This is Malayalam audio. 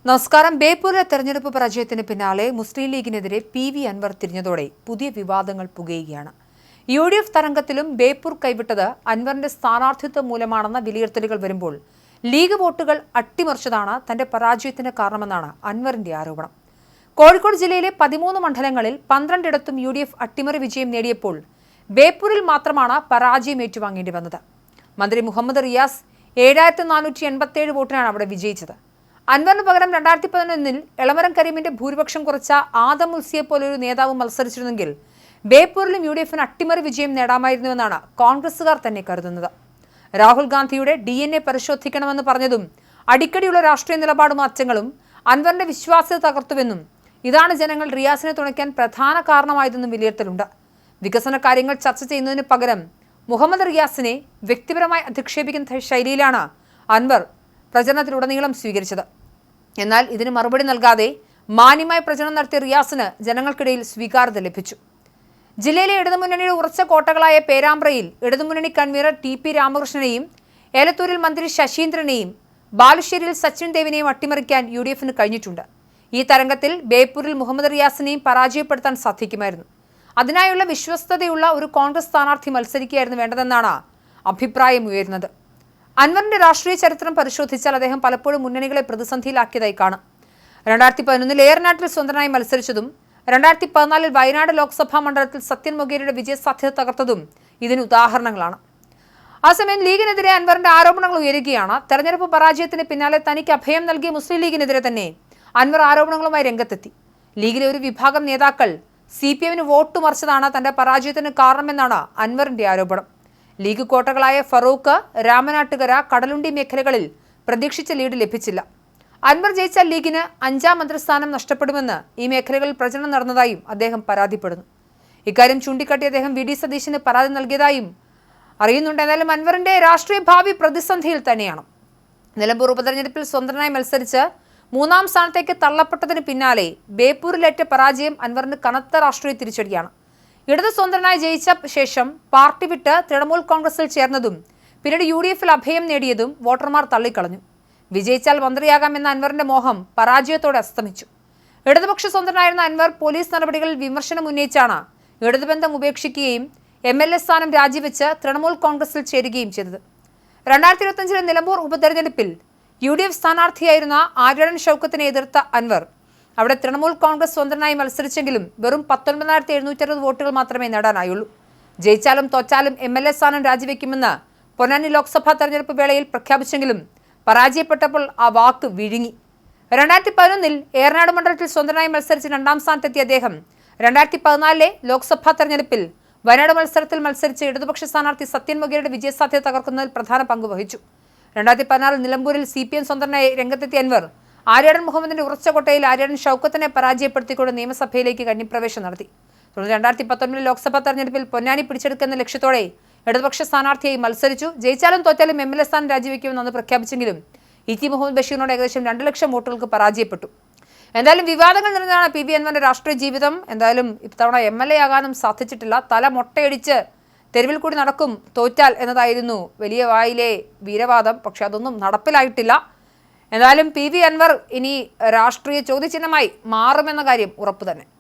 നമസ്കാരം. ബേപ്പൂരിലെ തെരഞ്ഞെടുപ്പ് പരാജയത്തിന് പിന്നാലെ മുസ്ലിം ലീഗിനെതിരെ പി.വി. അൻവർ തിരിഞ്ഞതോടെ പുതിയ വിവാദങ്ങൾ പുകയുകയാണ്. യു.ഡി.എഫ് തരംഗത്തിലും ബേപ്പൂർ കൈവിട്ടത് അൻവറിന്റെ സ്ഥാനാർത്ഥിത്വം മൂലമാണെന്ന വിലയിരുത്തലുകൾ വരുമ്പോൾ ലീഗ് വോട്ടുകൾ അട്ടിമറിച്ചതാണ് തന്റെ പരാജയത്തിന് കാരണമെന്നാണ് അൻവറിന്റെ ആരോപണം. കോഴിക്കോട് ജില്ലയിലെ 13 മണ്ഡലങ്ങളിൽ 12 യു.ഡി.എഫ് അട്ടിമറി വിജയം നേടിയപ്പോൾ ബേപ്പൂരിൽ മാത്രമാണ് പരാജയം ഏറ്റുവാങ്ങേണ്ടി വന്നത്. മന്ത്രി മുഹമ്മദ് റിയാസ് 7487 വോട്ടിനാണ് അവിടെ വിജയിച്ചത്. അൻവറിന് പകരം 2011 എളമരം കരീമിന്റെ ഭൂരിപക്ഷം കുറച്ച ആദം മുൽസിയെ പോലൊരു നേതാവ് മത്സരിച്ചിരുന്നെങ്കിൽ ബേപ്പൂരിലും യു.ഡി.എഫിന് അട്ടിമറി വിജയം നേടാമായിരുന്നുവെന്നാണ് കോൺഗ്രസുകാർ തന്നെ കരുതുന്നത്. രാഹുൽ ഗാന്ധിയുടെ DNA പരിശോധിക്കണമെന്ന് പറഞ്ഞതും അടിക്കടിയുള്ള രാഷ്ട്രീയ നിലപാട് മാറ്റങ്ങളും അൻവറിന്റെ വിശ്വാസ്യത തകർത്തുവെന്നും ഇതാണ് ജനങ്ങൾ റിയാസിനെ തുണയ്ക്കാൻ പ്രധാന കാരണമായതെന്നും വിലയിരുത്തലുണ്ട്. വികസന കാര്യങ്ങൾ ചർച്ച ചെയ്യുന്നതിന് പകരം മുഹമ്മദ് റിയാസിനെ വ്യക്തിപരമായി അധിക്ഷേപിക്കുന്ന ശൈലിയിലാണ് അൻവർ പ്രചരണത്തിലുടനീളം സ്വീകരിച്ചത്. എന്നാൽ ഇതിന് മറുപടി നൽകാതെ മാന്യമായ പ്രചരണം നടത്തിയ റിയാസിന് ജനങ്ങൾക്കിടയിൽ സ്വീകാര്യത ലഭിച്ചു. ജില്ലയിലെ ഇടതുമുന്നണിയുടെ ഉറച്ച കോട്ടകളായ പേരാമ്പ്രയിൽ ഇടതുമുന്നണി കൺവീനർ ടി.പി. രാമകൃഷ്ണനെയും ഏലത്തൂരിൽ മന്ത്രി ശശീന്ദ്രനെയും ബാലുശ്ശേരിയിൽ സച്ചിൻ ദേവിനെയും അട്ടിമറിക്കാൻ യു.ഡി.എഫിന് കഴിഞ്ഞിട്ടുണ്ട്. ഈ തരംഗത്തിൽ ബേപ്പൂരിൽ മുഹമ്മദ് റിയാസിനെയും പരാജയപ്പെടുത്താൻ സാധിക്കുമായിരുന്നു. അതിനായുള്ള വിശ്വസ്തതയുള്ള ഒരു കോൺഗ്രസ് സ്ഥാനാർത്ഥി മത്സരിക്കുകയായിരുന്നു വേണ്ടതെന്നാണ് അഭിപ്രായം ഉയരുന്നത്. അൻവറിന്റെ രാഷ്ട്രീയ ചരിത്രം പരിശോധിച്ചാൽ അദ്ദേഹം പലപ്പോഴും മുന്നണികളെ പ്രതിസന്ധിയിലാക്കിയതായി കാണാം. 2011 ഏറനാട്ടിൽ സ്വന്തനായി മത്സരിച്ചതും 2014 വയനാട് ലോക്സഭാ മണ്ഡലത്തിൽ സത്യൻ മൊഗേരിയുടെ വിജയസാധ്യത തകർത്തതും ഇതിന് ഉദാഹരണങ്ങളാണ്. അതേസമയം ലീഗിനെതിരെ അൻവറിന്റെ ആരോപണങ്ങൾ ഉയരുകയാണ്. തെരഞ്ഞെടുപ്പ് പരാജയത്തിന് പിന്നാലെ തനിക്ക് അഭയം നൽകിയ മുസ്ലിം ലീഗിനെതിരെ തന്നെ അൻവർ ആരോപണങ്ങളുമായി രംഗത്തെത്തി. ലീഗിലെ ഒരു വിഭാഗം നേതാക്കൾ CPM-ന് വോട്ട് മറിച്ചതാണ് തന്റെ പരാജയത്തിന് കാരണമെന്നാണ് അൻവറിന്റെ ആരോപണം. ലീഗ് കോട്ടകളായ ഫറൂഖ്, രാമനാട്ടുകര, കടലുണ്ടി മേഖലകളിൽ പ്രതീക്ഷിച്ച ലീഡ് ലഭിച്ചില്ല. അൻവർ ജയിച്ചാൽ ലീഗിന് 5ാം മന്ത്രിസ്ഥാനം നഷ്ടപ്പെടുമെന്ന് ഈ മേഖലകളിൽ പ്രചരണം നടന്നതായും അദ്ദേഹം പരാതിപ്പെടുന്നു. ഇക്കാര്യം ചൂണ്ടിക്കാട്ടി അദ്ദേഹം വി.ഡി. സതീശന് പരാതി നൽകിയതായും അറിയുന്നുണ്ട്. എന്നാലും അൻവറിന്റെ രാഷ്ട്രീയ ഭാവി പ്രതിസന്ധിയിൽ തന്നെയാണ്. നിലമ്പൂർ ഉപതെരഞ്ഞെടുപ്പിൽ സ്വതന്ത്രനായി മത്സരിച്ച് 3ാം സ്ഥാനത്തേക്ക് തള്ളപ്പെട്ടതിന് പിന്നാലെ ബേപ്പൂരിലേറ്റ പരാജയം അൻവറിന് കനത്ത രാഷ്ട്രീയ തിരിച്ചടിയാണ്. ഇടത് സ്വതന്ത്രനായി ജയിച്ച ശേഷം പാർട്ടി വിട്ട് തൃണമൂൽ കോൺഗ്രസിൽ ചേർന്നതും പിന്നീട് യു.ഡി.എഫിൽ അഭയം നേടിയതും വോട്ടർമാർ തള്ളിക്കളഞ്ഞു. വിജയിച്ചാൽ മന്ത്രിയാകാമെന്ന അൻവറിന്റെ മോഹം പരാജയത്തോടെ അസ്തമിച്ചു. ഇടതുപക്ഷ സ്വതന്ത്രനായിരുന്ന അൻവർ പോലീസ് നടപടികളിൽ വിമർശനം ഉന്നയിച്ചാണ് ഇടതുബന്ധം ഉപേക്ഷിക്കുകയും MLA സ്ഥാനം രാജിവെച്ച് തൃണമൂൽ കോൺഗ്രസിൽ ചേരുകയും ചെയ്തത്. 2025 നിലമ്പൂർ ഉപതെരഞ്ഞെടുപ്പിൽ യു.ഡി.എഫ് സ്ഥാനാർത്ഥിയായിരുന്ന ആര്യടൻ ഷൗക്കത്തിനെ എതിർത്ത അൻവർ അവിടെ തൃണമൂൽ കോൺഗ്രസ് സ്വതന്ത്രനായി മത്സരിച്ചെങ്കിലും വെറും 19,760 വോട്ടുകൾ മാത്രമേ നേടാനായുള്ളൂ. ജയിച്ചാലും തോറ്റാലും MLA സ്ഥാനം രാജിവെക്കുമെന്ന് പൊന്നാനി ലോക്സഭാ തെരഞ്ഞെടുപ്പ് വേളയിൽ പ്രഖ്യാപിച്ചെങ്കിലും പരാജയപ്പെട്ടപ്പോൾ ആ വാക്ക് വിഴുങ്ങി. 2011 ഏറനാട് മണ്ഡലത്തിൽ സ്വതന്ത്രനായി മത്സരിച്ച് 2ാം സ്ഥാനത്തെത്തിയ അദ്ദേഹം 2014 ലോക്സഭാ തെരഞ്ഞെടുപ്പിൽ വയനാട് മത്സരത്തിൽ മത്സരിച്ച് ഇടതുപക്ഷ സ്ഥാനാർത്ഥി സത്യൻ മൊഗേരിയുടെ വിജയസാധ്യത തകർക്കുന്നതിൽ പ്രധാന പങ്ക് വഹിച്ചു. 2016 നിലമ്പൂരിൽ CPM സ്വതന്ത്രനായി രംഗത്തെത്തിയ അൻവർ ആര്യടൻ മുഹമ്മദിന്റെ ഉറച്ച കോട്ടയിൽ ആര്യടൻ ഷൗക്കത്തിനെ പരാജയപ്പെടുത്തിക്കൊണ്ട് നിയമസഭയിലേക്ക് കന്നിപ്രവേശം നടത്തി. തുടർന്ന് 2019 ലോക്സഭാ തെരഞ്ഞെടുപ്പിൽ പൊന്നാനി പിടിച്ചെടുക്കുന്ന ലക്ഷ്യത്തോടെ ഇടതുപക്ഷ സ്ഥാനാർത്ഥിയായി മത്സരിച്ചു. ജയിച്ചാലും തോറ്റാലും MLA സ്ഥാനം രാജിവെക്കുമെന്ന് അന്ന് പ്രഖ്യാപിച്ചെങ്കിലും E.T. മുഹമ്മദ് ബഷീറിനോട് ഏകദേശം 2 ലക്ഷം വോട്ടുകൾക്ക് പരാജയപ്പെട്ടു. എന്തായാലും വിവാദങ്ങൾ നിറഞ്ഞതാണ് P.V. അൻവറിന്റെ രാഷ്ട്രീയ ജീവിതം. എന്തായാലും ഇത്തവണ MLA ആകാനും സാധിച്ചിട്ടില്ല. തല മൊട്ടയടിച്ച് തെരുവിൽ കൂടി നടക്കും തോറ്റാൽ എന്നതായിരുന്നു വലിയ വായിലെ വീരവാദം. പക്ഷെ അതൊന്നും നടപ്പിലായിട്ടില്ല. എന്തായാലും P.V. അൻവർ ഇനി രാഷ്ട്രീയ ചോദ്യചിഹ്നമായി മാറുമെന്ന കാര്യം ഉറപ്പു തന്നെ.